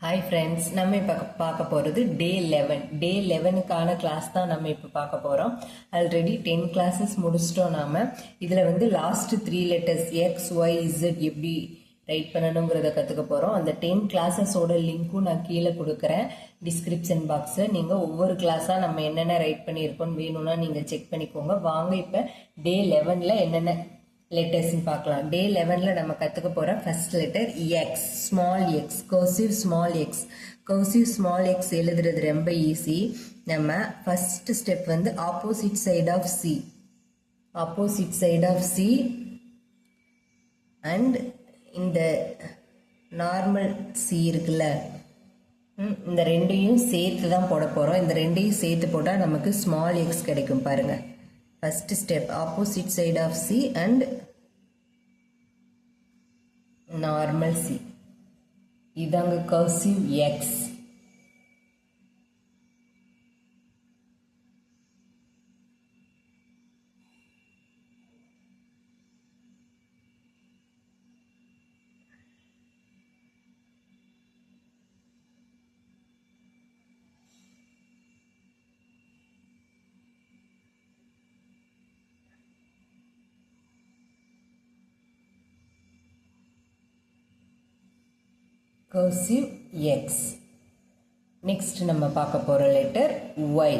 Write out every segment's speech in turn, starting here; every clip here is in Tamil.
ஹாய் ஃப்ரெண்ட்ஸ், நம்ம இப்போ பார்க்க போகிறது டே 11. டே 11க்கான கிளாஸ் தான் நம்ம இப்போ பார்க்க போகிறோம். ஆல்ரெடி 10 கிளாஸஸ் முடிச்சிட்டோம். நாம் இதில் வந்து last 3 letters X Y Z எப்படி ரைட் பண்ணணுங்கிறத கற்றுக்க போகிறோம். அந்த 10 கிளாஸஸோட லிங்க்கும் நான் கீழே கொடுக்குறேன் டிஸ்கிரிப்ஷன் பாக்ஸில். நீங்கள் ஒவ்வொரு கிளாஸாக நம்ம என்னென்ன ரைட் பண்ணியிருக்கோன்னு வேணும்னா நீங்கள் செக் பண்ணிக்கோங்க. வாங்க இப்போ டே 11ல் என்னென்ன லெட்டர்ஸ்ன்னு பார்க்கலாம். டே 11ல் நம்ம கற்றுக்க போகிற first letter X, small X, cursive small X. Cursive small X எழுதுறது ரொம்ப ஈஸி. நம்ம ஃபர்ஸ்ட் ஸ்டெப் வந்து opposite side of C, opposite side of C and இந்த நார்மல் சி இருக்குல்ல, இந்த ரெண்டையும் சேர்த்து தான் போட போகிறோம். இந்த ரெண்டையும் சேர்த்து போட்டால் நமக்கு ஸ்மால் எக்ஸ் கிடைக்கும். பாருங்கள், first step opposite side of C and normal C. இதாங்க cursive X. Cursive X. Next நம்ம பார்க்க போகிற letter Y,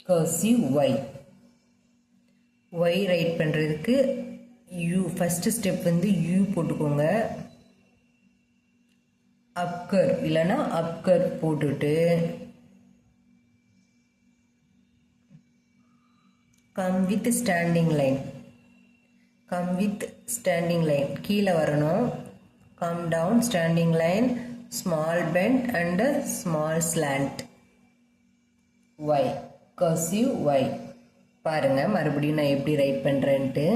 cursive Y. Y write பண்ணுறதுக்கு யூ, ஃபர்ஸ்ட் ஸ்டெப் வந்து யூ போட்டுக்கோங்க. அப்கர் இல்லைன்னா அப்கர் போட்டுட்டு come with standing line, come with standing line கீழே வரணும். Come down, standing line, small bend and a small slant. Y, cursive Y. பாருங்க, மறுபடியும் நான் எப்படி ரைட் பண்றேன்ட்டு.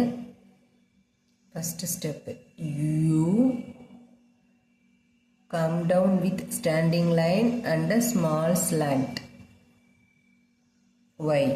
First step U, come down with standing line and a small slant. Y.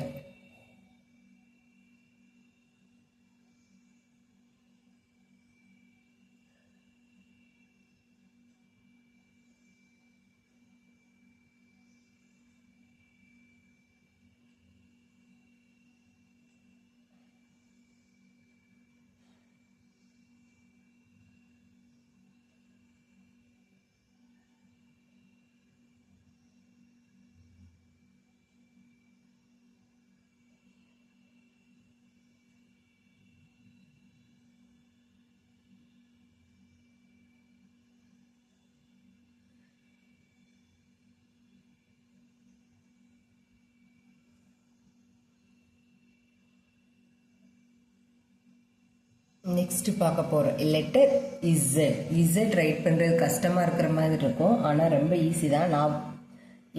Next பார்க்க போகிறோம் லெட்டர் இசட். இசட் ரைட் பண்ணுறது கஷ்டமாக இருக்கிற மாதிரி இருக்கும், ஆனால் ரொம்ப ஈஸி தான். நான்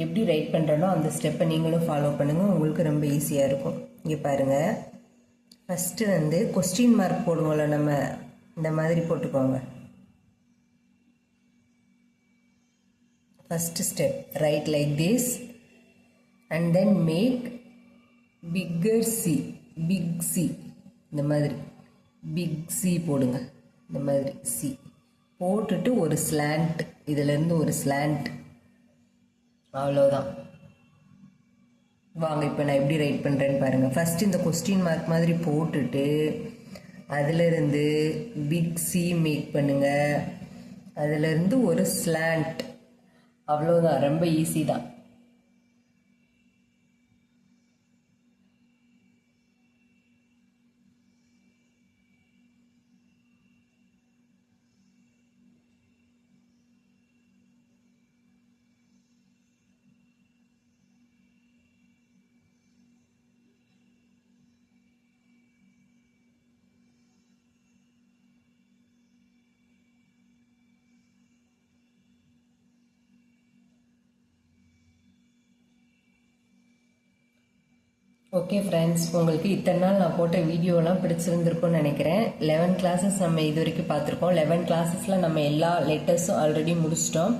எப்படி ரைட் பண்ணுறேனோ அந்த ஸ்டெப்பை நீங்களும் ஃபாலோ பண்ணுங்கள், உங்களுக்கு ரொம்ப ஈஸியாக இருக்கும். இங்கே பாருங்கள், ஃபஸ்ட்டு வந்து கொஸ்டின் மார்க் போடுவோம்ல, நம்ம இந்த மாதிரி போட்டுக்கோங்க. First step write like this and then make bigger C, big C. இந்த மாதிரி பிக் சி போடுங்க. இந்த மாதிரி சி போட்டுட்டு ஒரு ஸ்லாண்ட், இதிலேருந்து ஒரு ஸ்லாண்ட், அவ்வளோதான். வாங்க இப்போ நான் எப்படி ரைட் பண்ணுறேன்னு பாருங்கள். ஃபஸ்ட்டு இந்த கொஸ்டின் மார்க் மாதிரி போட்டுட்டு அதிலிருந்து பிக் சி மேக் பண்ணுங்கள். அதிலிருந்து ஒரு ஸ்லாண்ட், அவ்வளோதான். ரொம்ப ஈஸி தான். ஓகே ஃப்ரெண்ட்ஸ், உங்களுக்கு இத்தனை நாள் நான் போட்ட வீடியோலாம் பிடிச்சிருந்துருக்கும்னு நினைக்கிறேன். 11 கிளாஸஸ் நம்ம இது வரைக்கும் பார்த்துருக்கோம். 11 கிளாஸஸில் நம்ம எல்லா லெட்டர்ஸும் ஆல்ரெடி முடிச்சிட்டோம்.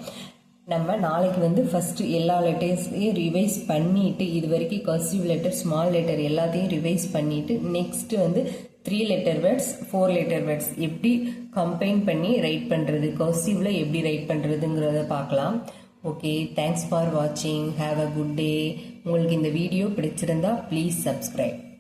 நம்ம நாளைக்கு வந்து ஃபஸ்ட்டு எல்லா லெட்டர்ஸையும் ரிவைஸ் பண்ணிவிட்டு, இது வரைக்கும் கர்சிவ் லெட்டர், ஸ்மால் லெட்டர் எல்லாத்தையும் ரிவைஸ் பண்ணிவிட்டு, நெக்ஸ்ட்டு வந்து 3 லெட்டர் வேர்ட்ஸ், 4 லெட்டர் வேர்ட்ஸ் எப்படி கம்பைன் பண்ணி ரைட் பண்ணுறது, கர்சிவில் எப்படி ரைட் பண்ணுறதுங்கிறத பார்க்கலாம். ஓகே, தேங்க்ஸ் ஃபார் வாட்சிங். Have a good day. உங்களுக்கு இந்த வீடியோ பிடிச்சிருந்தா ப்ளீஸ் சப்ஸ்கிரைப்.